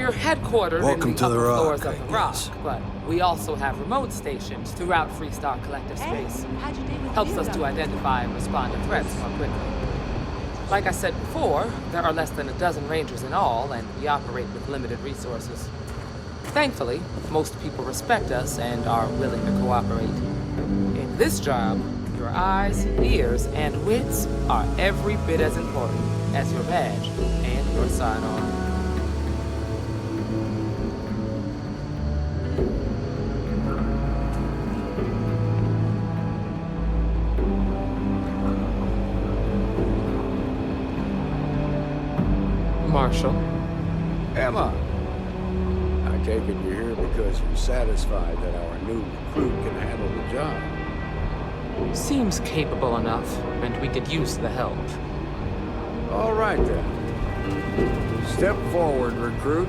We're headquartered Welcome in the to the upper Rock, floors of the Rock, Guías. but we also have remote stations throughout Freestar Collective space. Helps us to identify and respond to threats more quickly. Like I said before, there are less than a dozen rangers in all, and we operate with limited resources. Thankfully, most people respect us and are willing to cooperate. In this job, your eyes, ears, and wits are every bit as important as your badge and your sidearm. Marshal. Emma! I take it you're here because you're satisfied that our new recruit can handle the job. Seems capable enough, and we could use the help. All right, then. Step forward, recruit.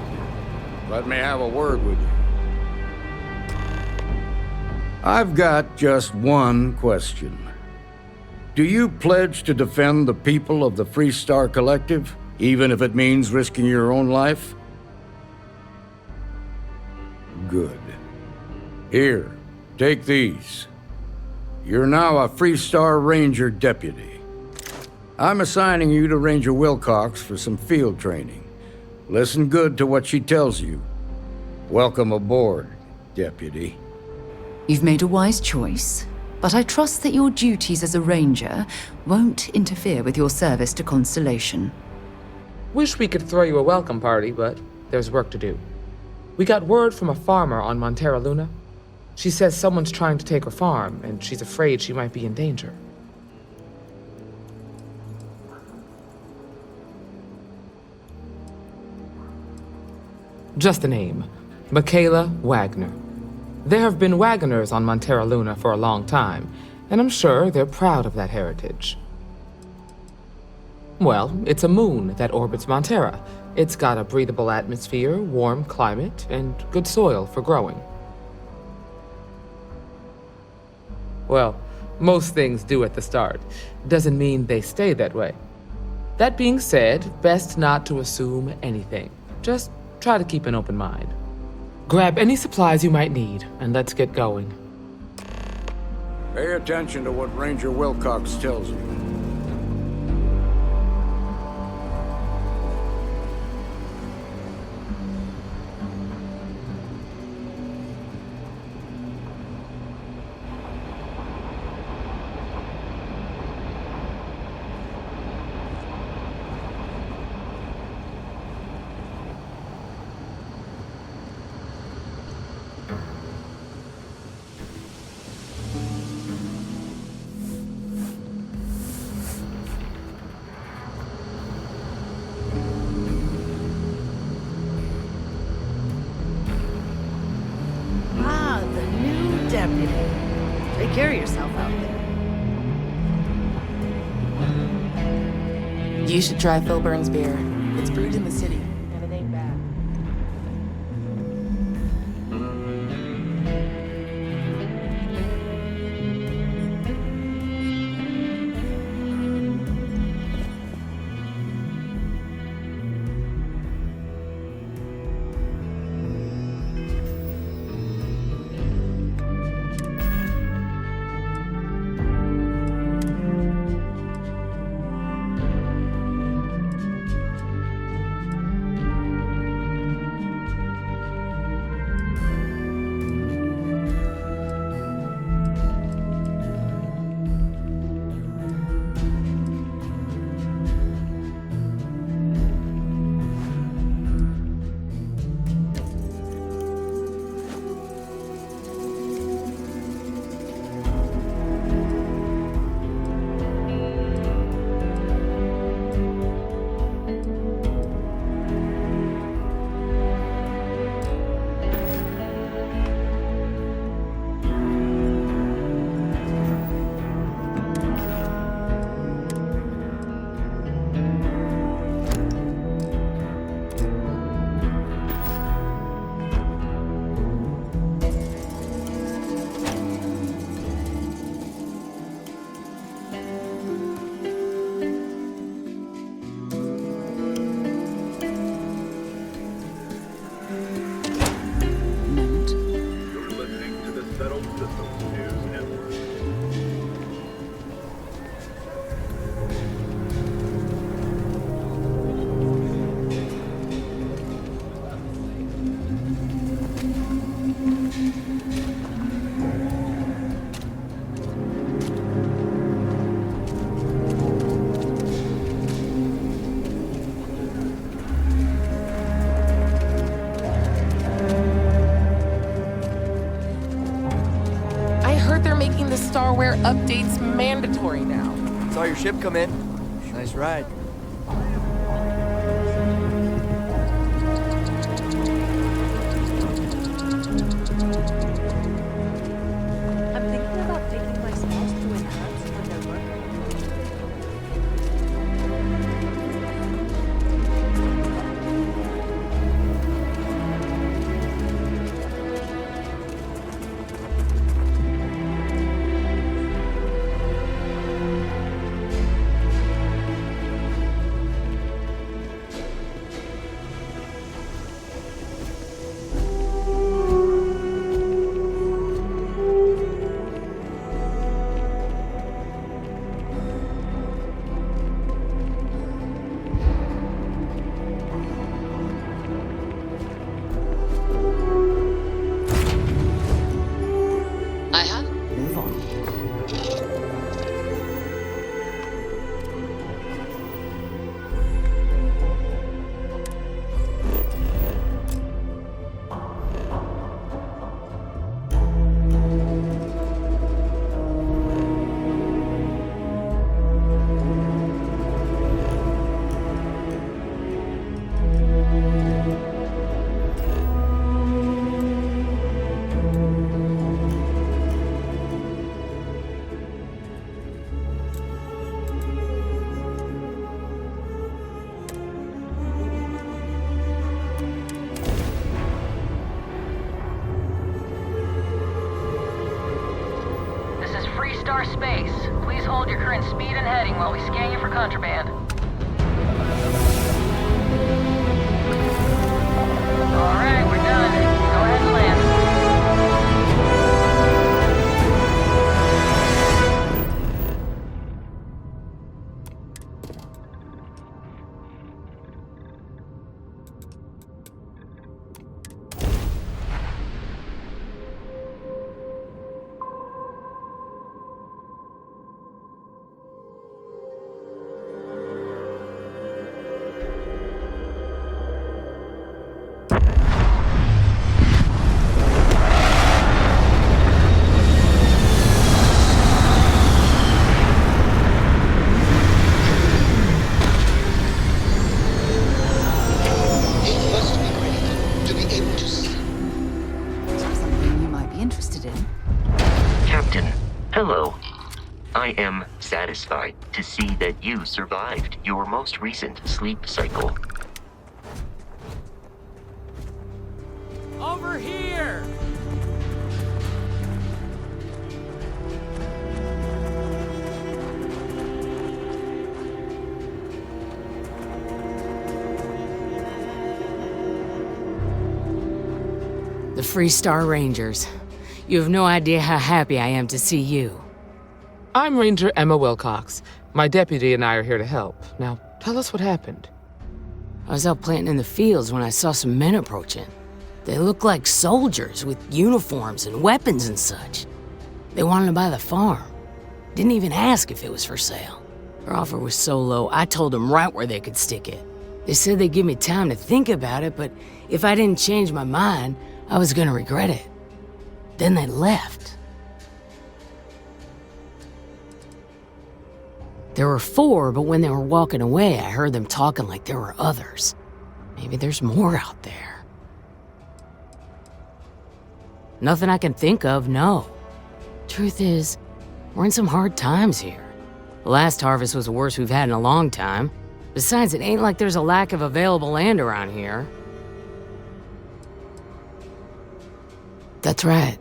Let me have a word with you. I've got just one question. Do you pledge to defend the people of the Freestar Collective, even if it means risking your own life? Good. Here, take these. You're now a Freestar Ranger Deputy. I'm assigning you to Ranger Wilcox for some field training. Listen good to what she tells you. Welcome aboard, Deputy. You've made a wise choice, but I trust that your duties as a ranger won't interfere with your service to Constellation. Wish we could throw you a welcome party, but there's work to do. We got word from a farmer on Montara Luna. She says someone's trying to take her farm, and she's afraid she might be in danger. Just a name. Michaela Wagner. There have been Wagoners on Montara Luna for a long time, and I'm sure they're proud of that heritage. Well, it's a moon that orbits Montara. It's got a breathable atmosphere, warm climate, and good soil for growing. Well, most things do at the start. Doesn't mean they stay that way. That being said, best not to assume anything. Just try to keep an open mind. Grab any supplies you might need, and let's get going. Pay attention to what Ranger Wilcox tells you. Take care of yourself out there. You should try Filburn's beer. It's brewed in the city, and it ain't bad. Freestar wear updates mandatory now. Saw your ship come in. Nice ride. I'm thinking about taking my spouse to enhance on their work. Freestar Space. Please hold your current speed and heading while we scan you for contraband. Alright, we're done. Go ahead and land. Hello. I am satisfied to see that you survived your most recent sleep cycle. Over here! The Freestar Rangers. You have no idea how happy I am to see you. I'm Ranger Emma Wilcox. My deputy and I are here to help. Now, tell us what happened. I was out planting in the fields when I saw some men approaching. They looked like soldiers with uniforms and weapons and such. They wanted to buy the farm. Didn't even ask if it was for sale. Their offer was so low, I told them right where they could stick it. They said they'd give me time to think about it, but if I didn't change my mind, I was gonna regret it. Then they left. There were 4, but when they were walking away, I heard them talking like there were others. Maybe there's more out there. Nothing I can think of, no. Truth is, we're in some hard times here. The last harvest was the worst we've had in a long time. Besides, it ain't like there's a lack of available land around here. That's right.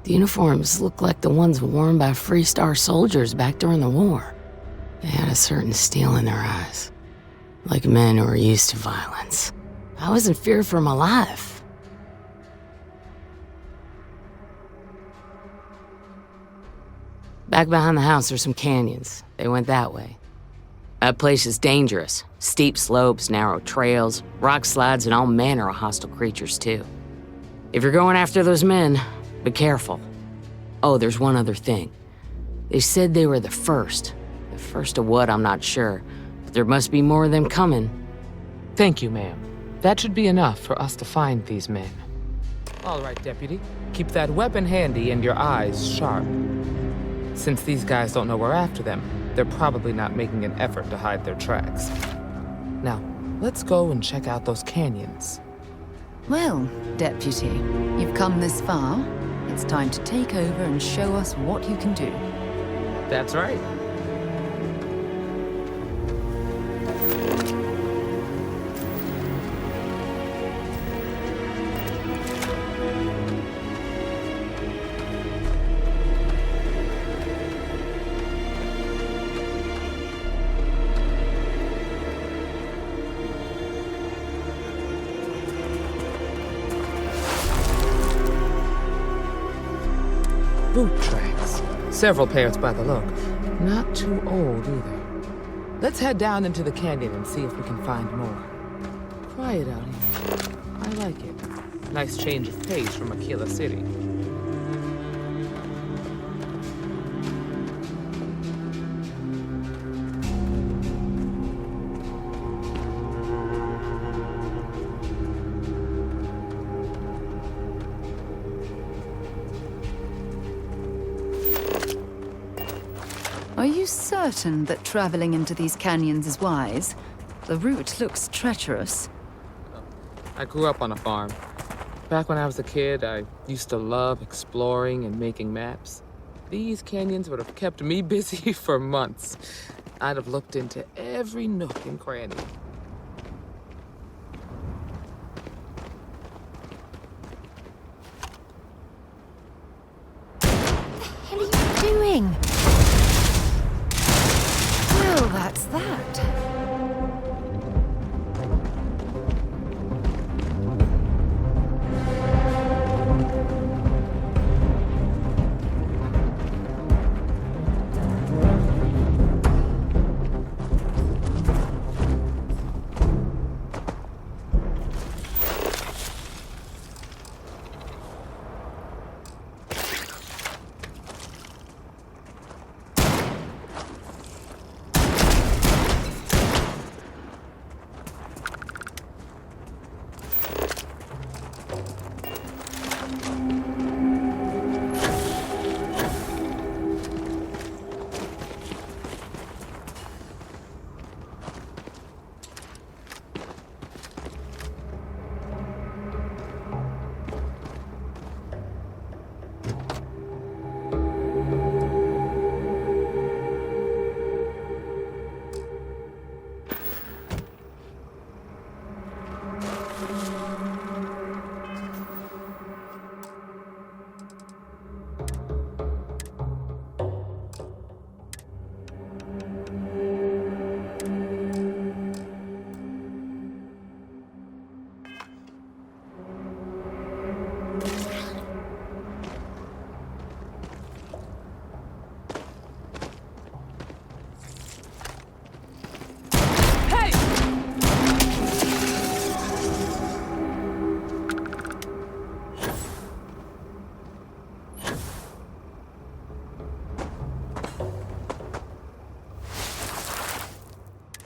The uniforms look like the ones worn by Freestar soldiers back during the war. They had a certain steel in their eyes, like men who are used to violence. I was in fear for my life. Back behind the house are some canyons. They went that way. That place is dangerous. Steep slopes, narrow trails, rock slides, and all manner of hostile creatures, too. If you're going after those men, be careful. Oh, there's one other thing. They said they were the first. The first of what, I'm not sure. But there must be more of them coming. Thank you, ma'am. That should be enough for us to find these men. All right, Deputy. Keep that weapon handy and your eyes sharp. Since these guys don't know we're after them, they're probably not making an effort to hide their tracks. Now, let's go and check out those canyons. Well, Deputy, you've come this far. It's time to take over and show us what you can do. That's right. Boot tracks. Several pairs by the look. Not too old either. Let's head down into the canyon and see if we can find more. Quiet out here. I like it. Nice change of pace from Akila City. Are you certain that traveling into these canyons is wise? The route looks treacherous. I grew up on a farm. Back when I was a kid, I used to love exploring and making maps. These canyons would have kept me busy for months. I'd have looked into every nook and cranny. What are you doing? Well, that's that.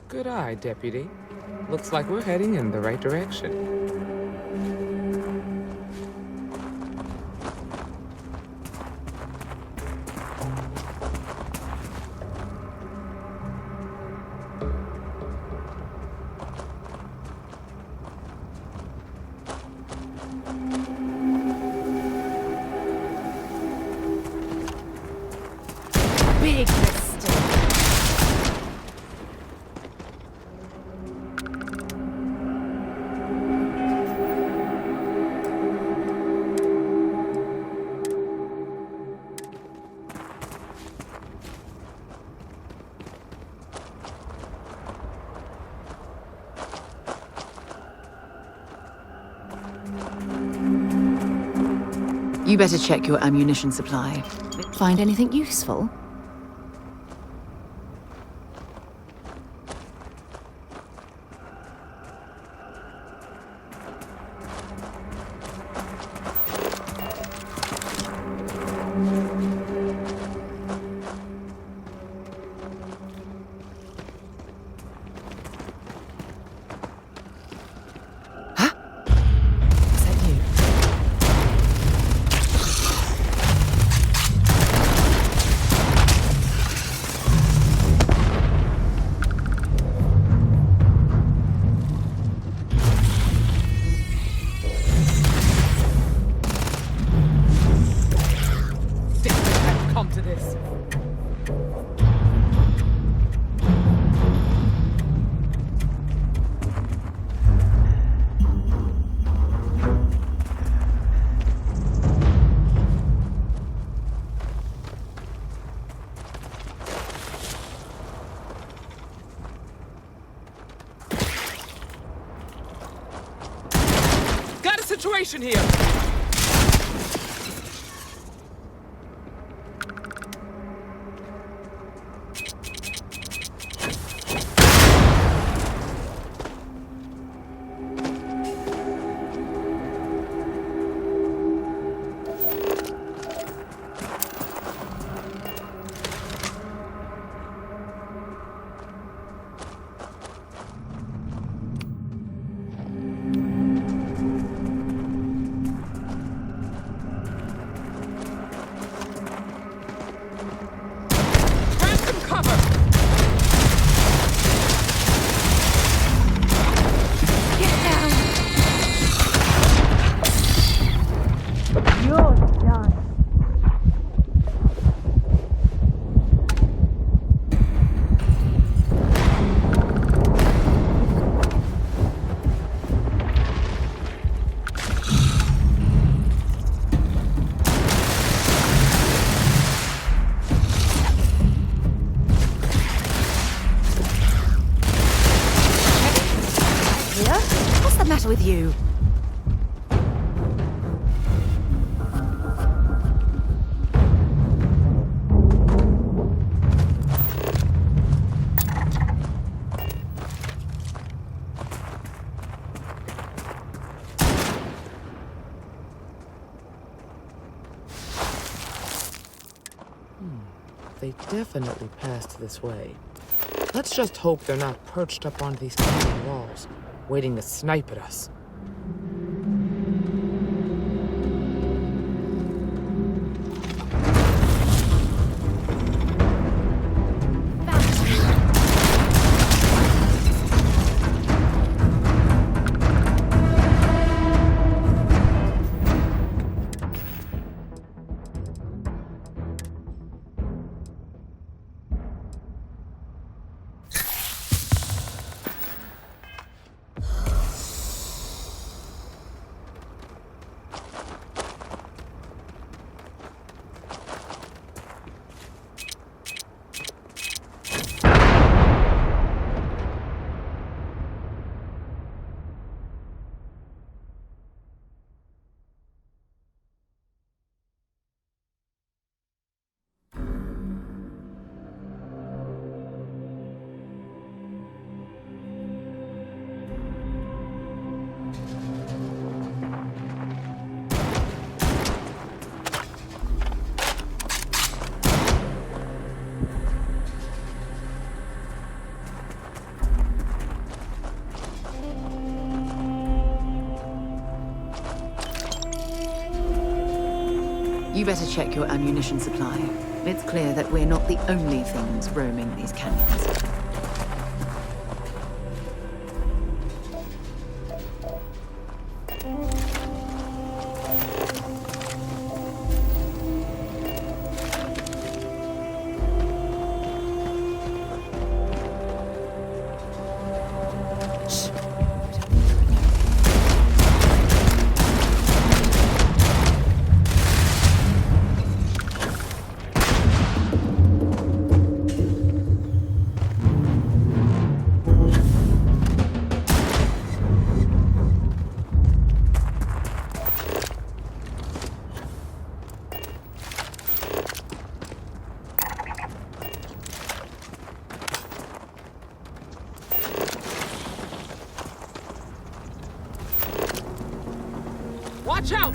Good eye, Deputy. Looks like we're heading in the right direction. Big mistake. You better check your ammunition supply. Find anything useful? situation here? With you. They definitely passed this way. Let's just hope they're not perched up on these canyon walls, waiting to snipe at us. You better check your ammunition supply. It's clear that we're not the only things roaming these canyons. Watch out!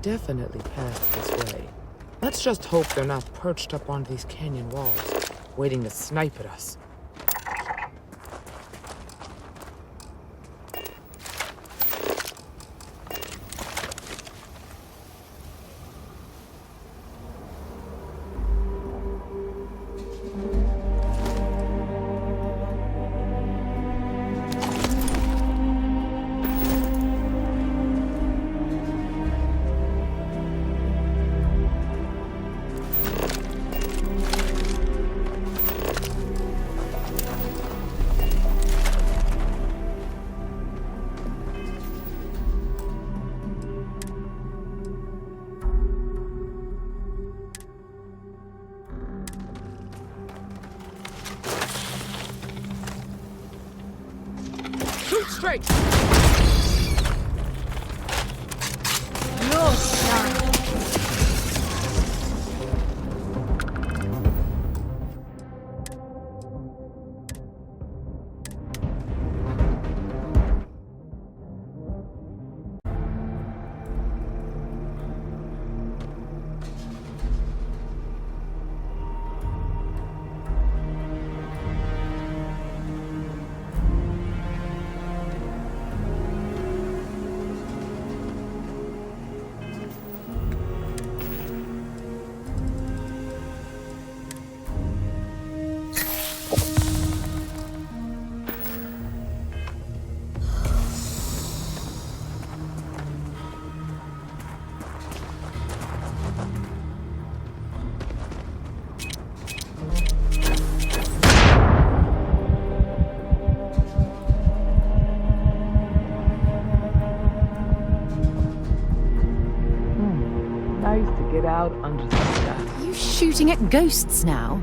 definitely passed this way. Let's just hope they're not perched up on these canyon walls, waiting to snipe at us. Straight! Your son. Get out under the sky. Are you shooting at ghosts now?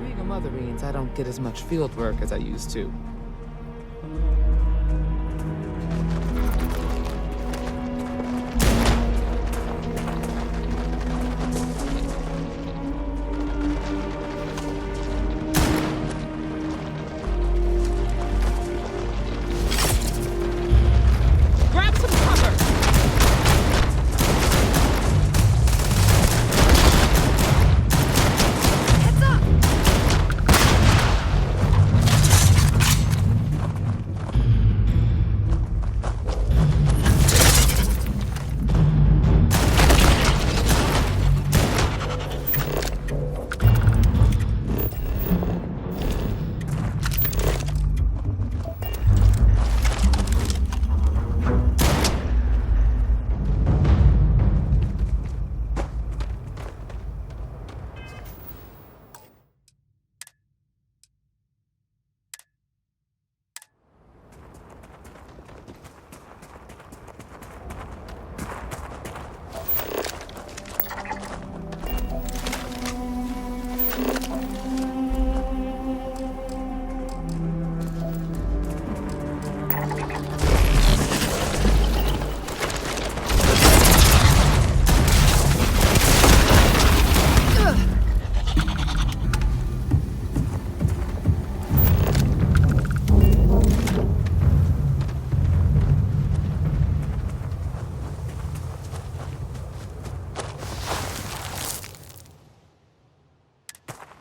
Being a mother means I don't get as much field work as I used to.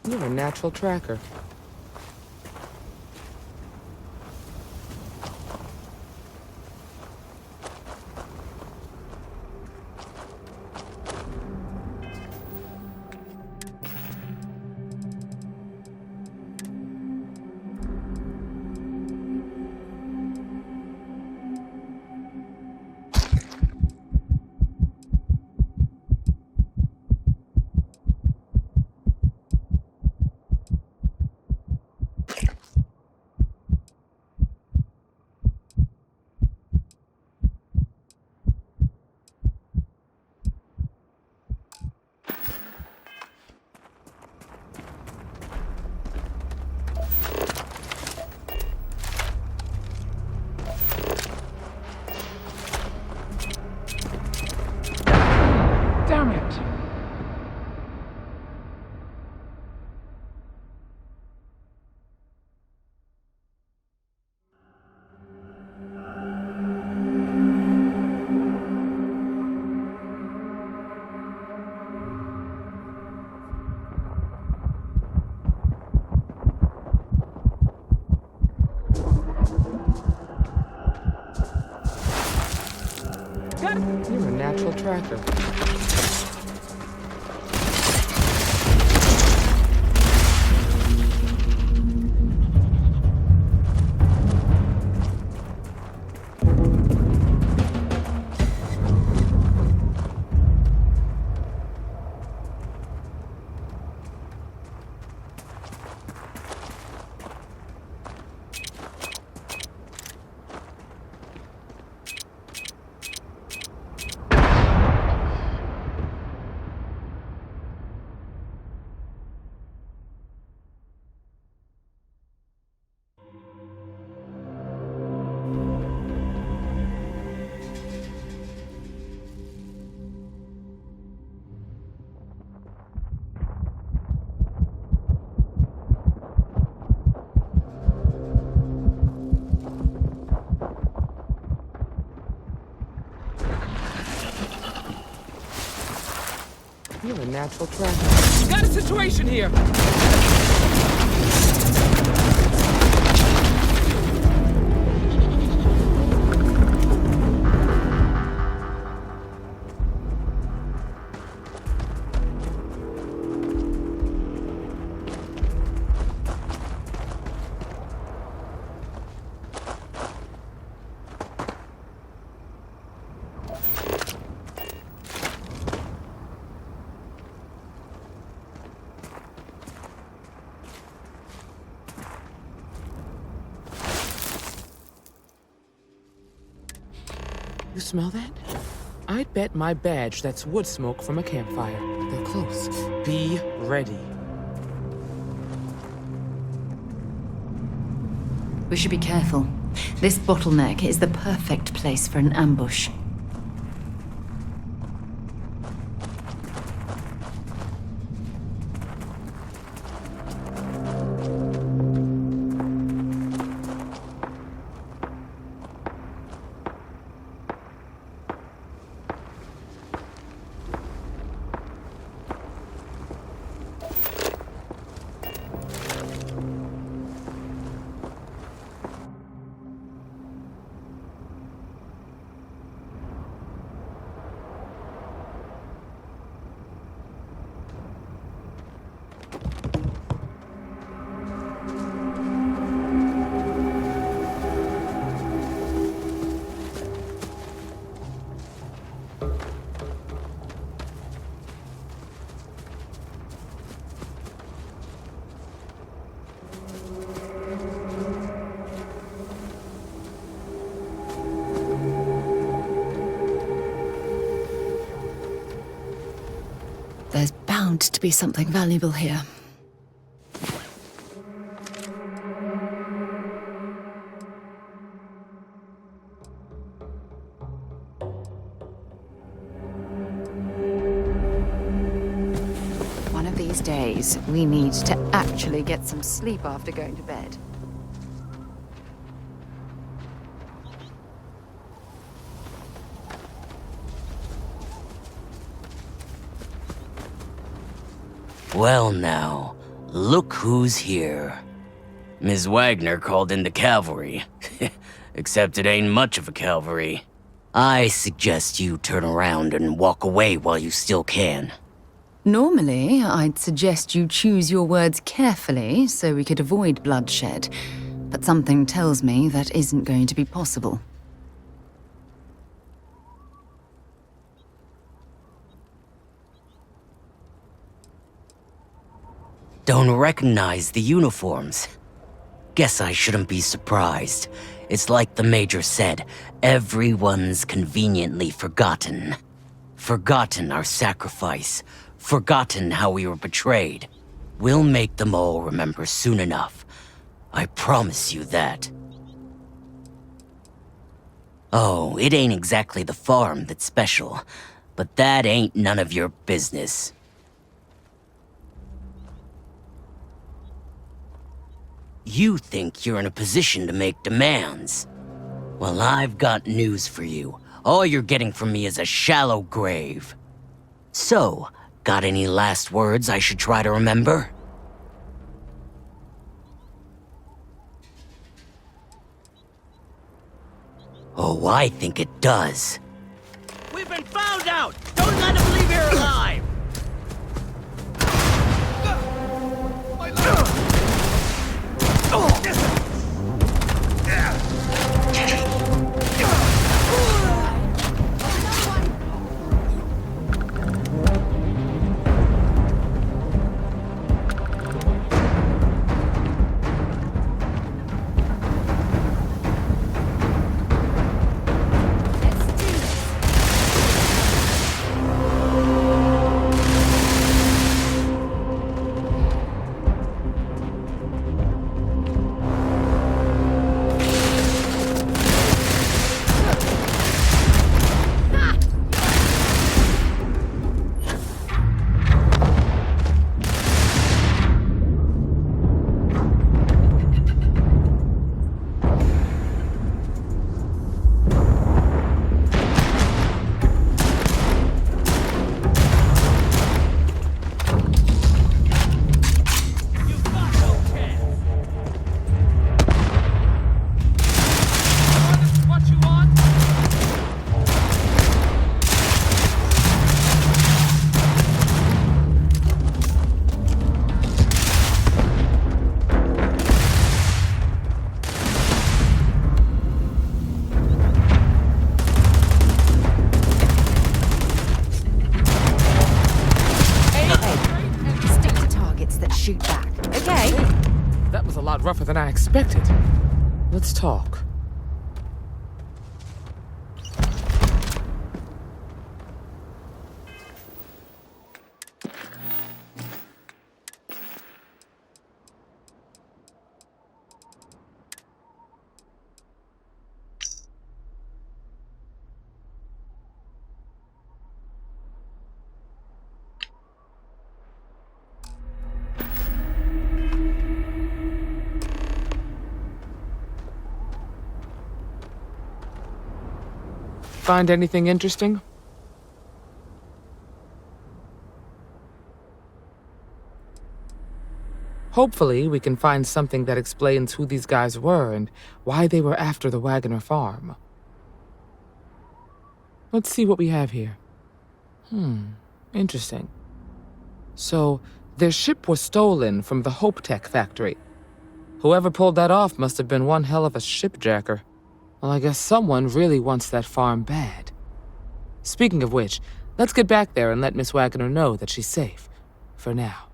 You're a natural tracker. natural tracker. You're a natural tracker. Got a situation here! You smell that? I'd bet my badge that's wood smoke from a campfire. They're close. Be ready. We should be careful. This bottleneck is the perfect place for an ambush. There's bound to be something valuable here. One of these days, we need to actually get some sleep after going to bed. Well now, look who's here. Ms. Wagner called in the cavalry. Except it ain't much of a cavalry. I suggest you turn around and walk away while you still can. Normally, I'd suggest you choose your words carefully so we could avoid bloodshed. But something tells me that isn't going to be possible. Don't recognize the uniforms. Guess I shouldn't be surprised. It's like the Major said, everyone's conveniently forgotten. Forgotten our sacrifice. Forgotten how we were betrayed. We'll make them all remember soon enough. I promise you that. Oh, it ain't exactly the farm that's special, but that ain't none of your business. You think you're in a position to make demands. Well, I've got news for you. All you're getting from me is a shallow grave. So, got any last words I should try to remember? Oh, I think it does. We've been found out! Don't let him leave here alive! shoot back, okay? That was a lot rougher than I expected. Let's talk. Find anything interesting? Hopefully, we can find something that explains who these guys were and why they were after the Wagoner farm. Let's see what we have here. Interesting. So, their ship was stolen from the Hope Tech factory. Whoever pulled that off must have been one hell of a shipjacker. Well, I guess someone really wants that farm bad. Speaking of which, let's get back there and let Miss Wagoner know that she's safe. For now.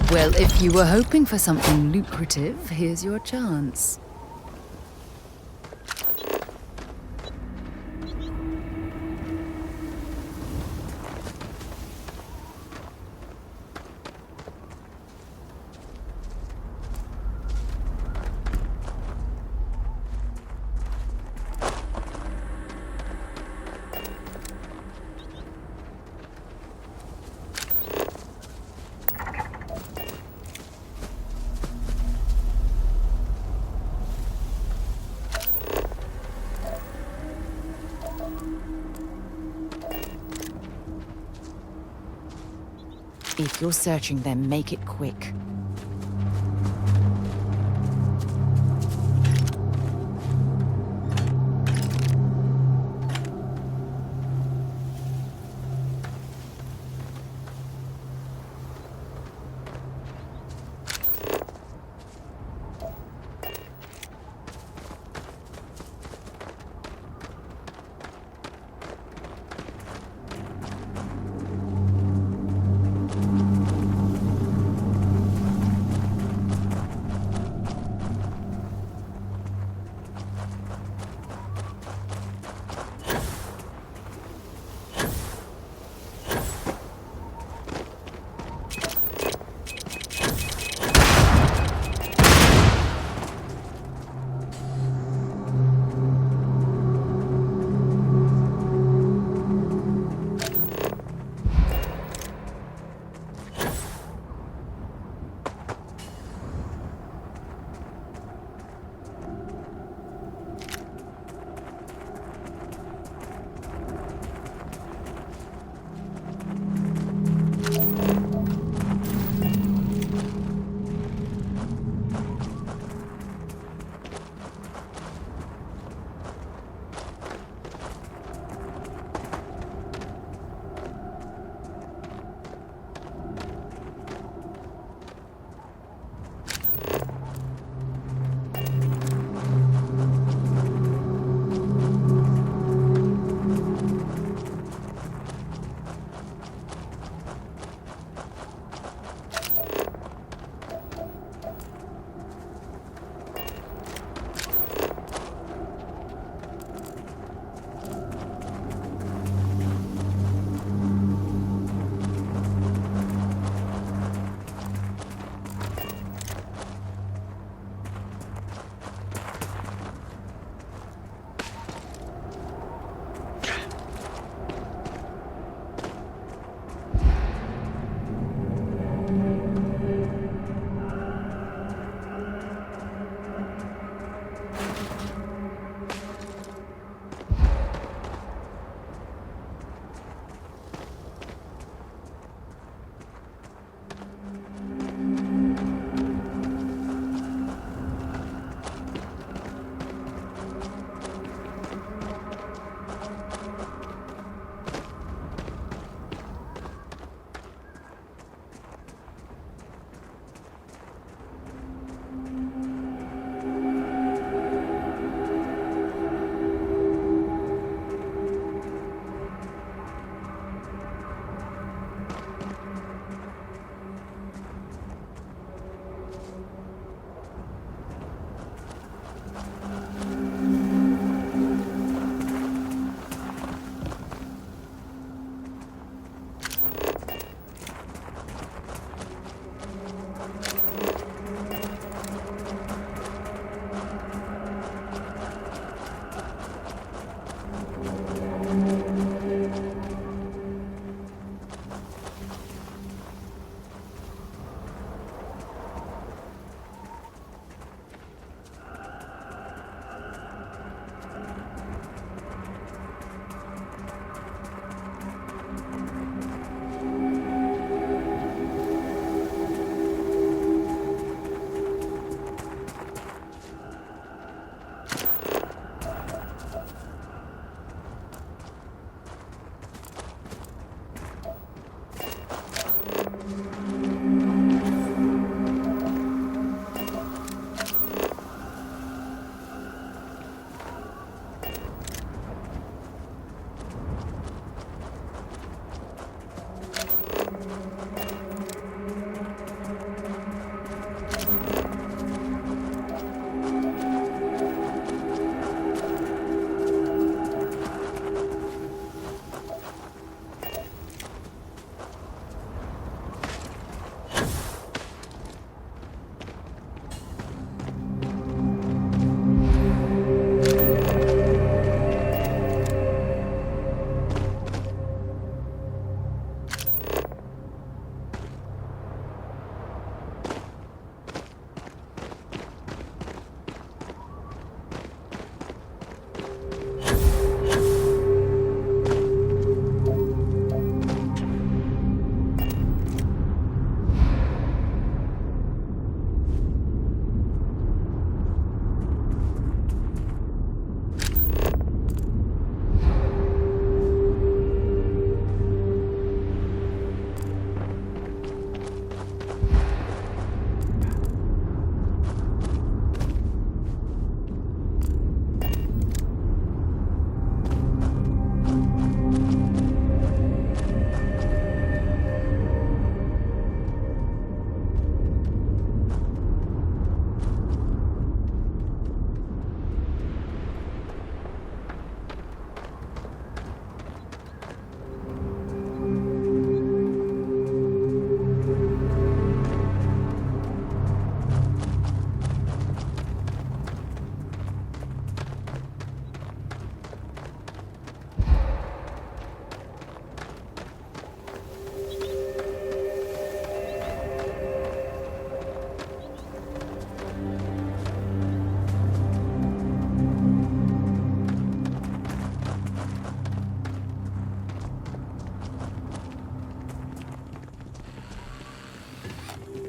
Well, if you were hoping for something lucrative, here's your chance. If you're searching them, make it quick.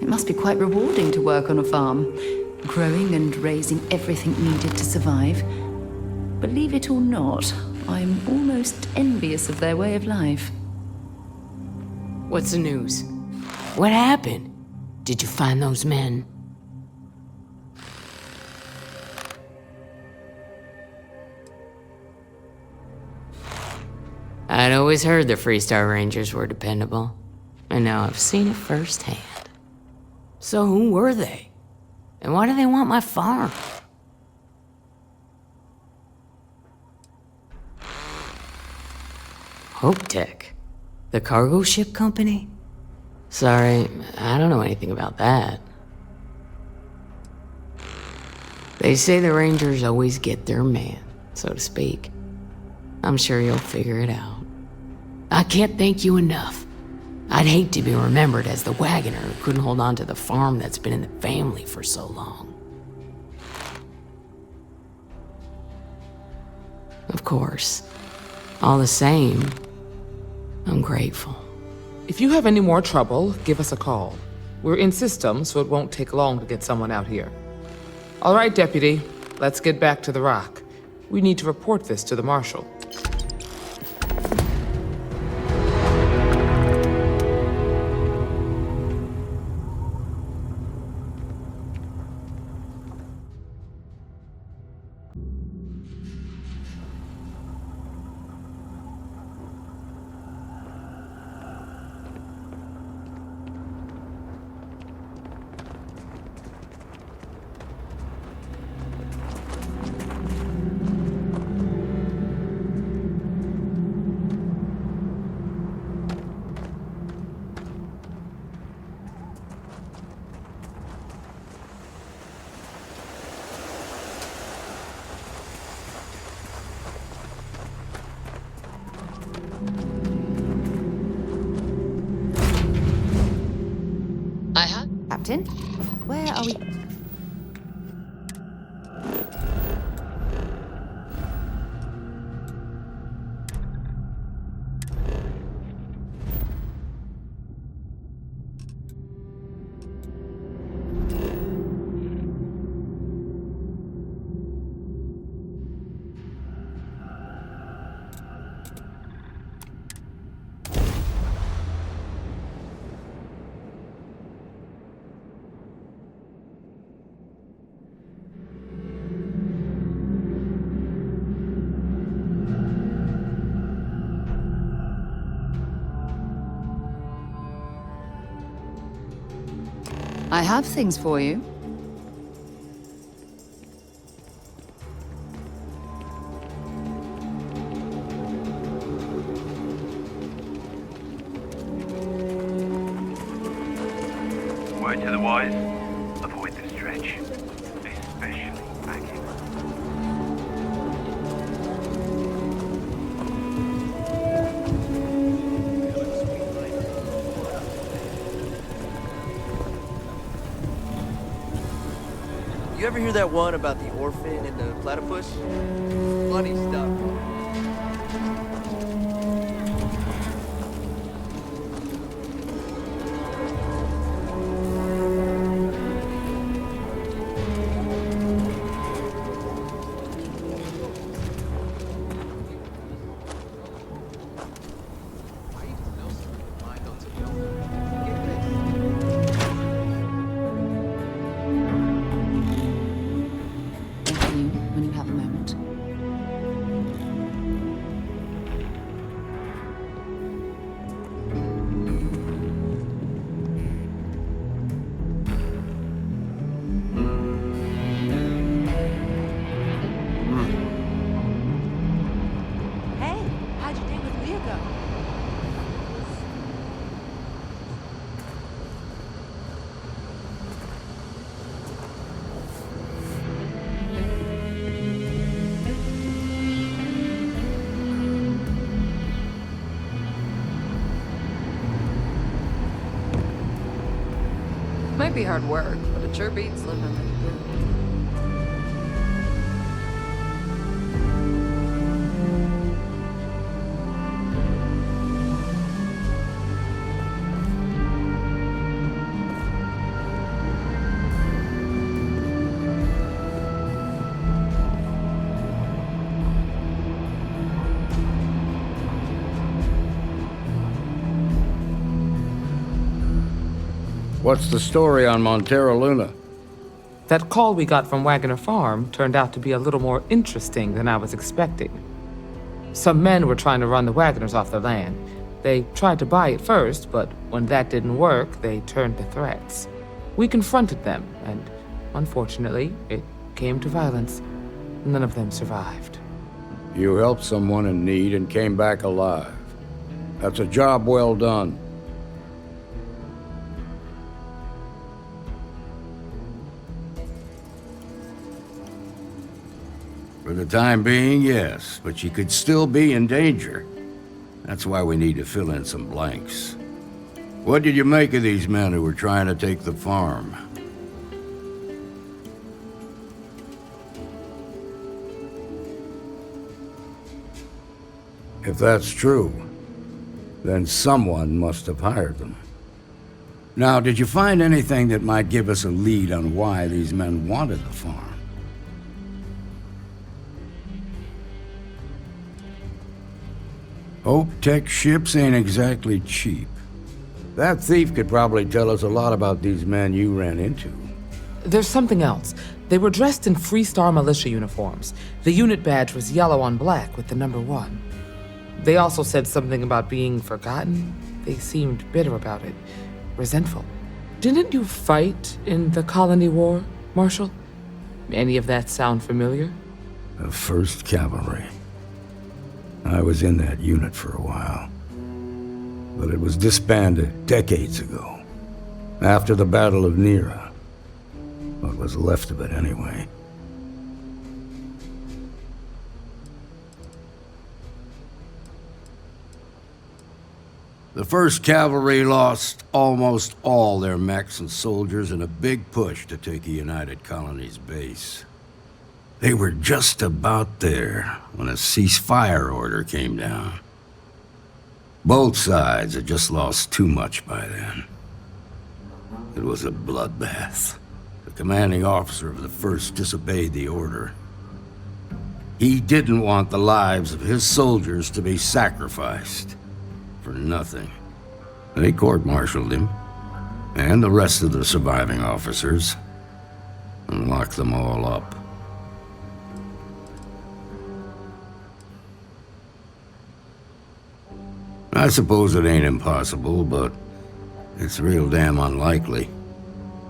It must be quite rewarding to work on a farm, growing and raising everything needed to survive. Believe it or not, I'm almost envious of their way of life. What's the news? What happened? Did you find those men? I'd always heard the Freestar Rangers were dependable, and now I've seen it firsthand. So who were they? And why do they want my farm? HopeTech? The cargo ship company? Sorry, I don't know anything about that. They say the Rangers always get their man, so to speak. I'm sure you'll figure it out. I can't thank you enough. I'd hate to be remembered as the wagoner who couldn't hold on to the farm that's been in the family for so long. Of course. All the same, I'm grateful. If you have any more trouble, give us a call. We're in system, so it won't take long to get someone out here. All right, Deputy. Let's get back to the Rock. We need to report this to the Marshal. Captain, where are we? I have things for you. Word to the wise, avoid the stretch, especially Akila. You ever hear that one about the orphan and the platypus? Funny stuff. When you have a moment. Hey, how'd your day with Leah go? Might be hard work, but it sure beats living pretty good. What's the story on Montara Luna? That call we got from Wagoner Farm turned out to be a little more interesting than I was expecting. Some men were trying to run the Wagoners off their land. They tried to buy it first, but when that didn't work, they turned to threats. We confronted them, and unfortunately, it came to violence. None of them survived. You helped someone in need and came back alive. That's a job well done. For the time being, yes, but you could still be in danger. That's why we need to fill in some blanks. What did you make of these men who were trying to take the farm? If that's true, then someone must have hired them. Now, did you find anything that might give us a lead on why these men wanted the farm? Hope Tech ships ain't exactly cheap. That thief could probably tell us a lot about these men you ran into. There's something else. They were dressed in Freestar militia uniforms. The unit badge was yellow on black with the number 1. They also said something about being forgotten. They seemed bitter about it, resentful. Didn't you fight in the Colony War, Marshal? Any of that sound familiar? The 1st Cavalry. I was in that unit for a while. But it was disbanded decades ago. After the Battle of Nera. What was left of it, anyway. The 1st Cavalry lost almost all their mechs and soldiers in a big push to take a United Colonies base. They were just about there when a ceasefire order came down. Both sides had just lost too much by then. It was a bloodbath. The commanding officer of the 1st disobeyed the order. He didn't want the lives of his soldiers to be sacrificed for nothing. They court-martialed him, and the rest of the surviving officers, and locked them all up. I suppose it ain't impossible, but it's real damn unlikely.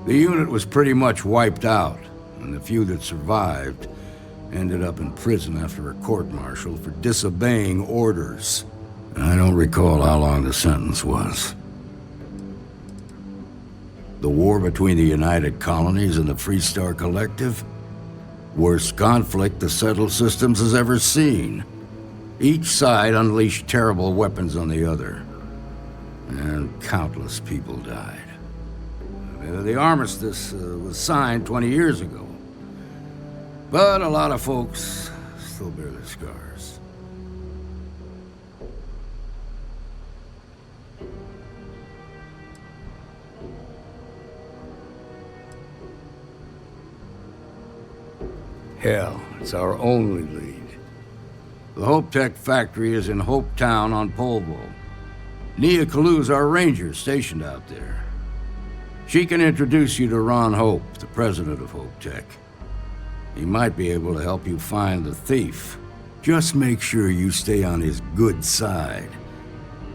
The unit was pretty much wiped out, and the few that survived ended up in prison after a court-martial for disobeying orders. I don't recall how long the sentence was. The war between the United Colonies and the Freestar Collective? Worst conflict the settled systems has ever seen. Each side unleashed terrible weapons on the other, and countless people died. The armistice was signed 20 years ago, but a lot of folks still bear the scars. Hell, it's our only lead. The Hope Tech factory is in Hope Town on Polvo. Nia Kalu's our ranger stationed out there. She can introduce you to Ron Hope, the president of Hope Tech. He might be able to help you find the thief. Just make sure you stay on his good side.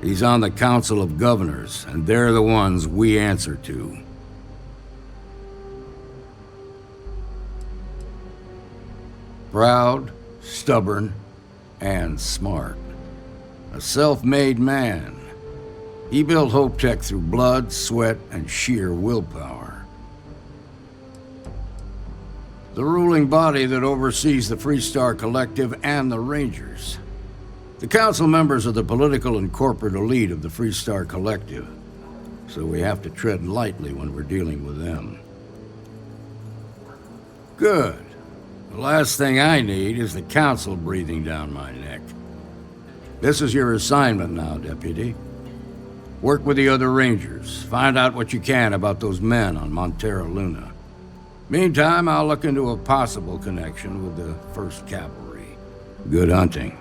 He's on the Council of Governors, and they're the ones we answer to. Proud, stubborn, and smart. A self-made man. He built Hope Tech through blood, sweat, and sheer willpower. The ruling body that oversees the Freestar Collective and the Rangers. The council members are the political and corporate elite of the Freestar Collective, so we have to tread lightly when we're dealing with them. Good. The last thing I need is the council breathing down my neck. This is your assignment now, Deputy. Work with the other Rangers. Find out what you can about those men on Montara Luna. Meantime, I'll look into a possible connection with the 1st Cavalry. Good hunting.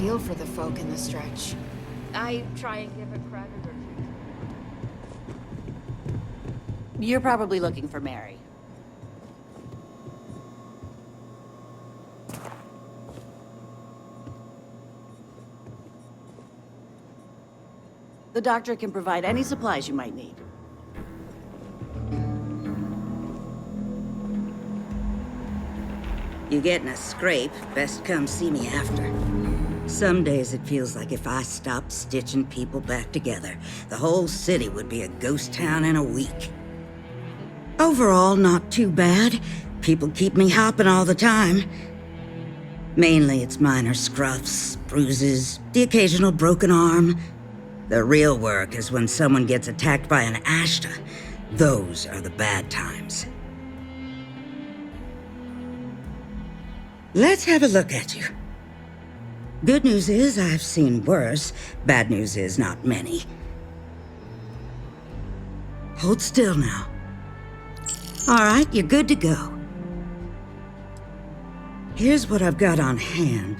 feel for the folk in the stretch. I try and give a credit or two. You're probably looking for Mary. The doctor can provide any supplies you might need. You get in a scrape, best come see me after. Some days it feels like if I stopped stitching people back together, the whole city would be a ghost town in a week. Overall, not too bad. People keep me hopping all the time. Mainly it's minor scruffs, bruises, the occasional broken arm. The real work is when someone gets attacked by an Ashta. Those are the bad times. Let's have a look at you. Good news is I've seen worse. Bad news is not many. Hold still now. All right, you're good to go. Here's what I've got on hand.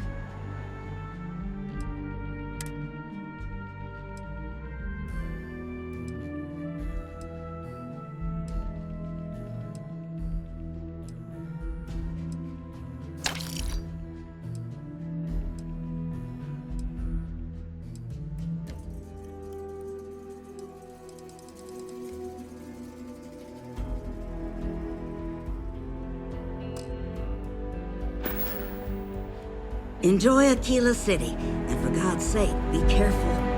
Enjoy Akila City, and for God's sake, be careful.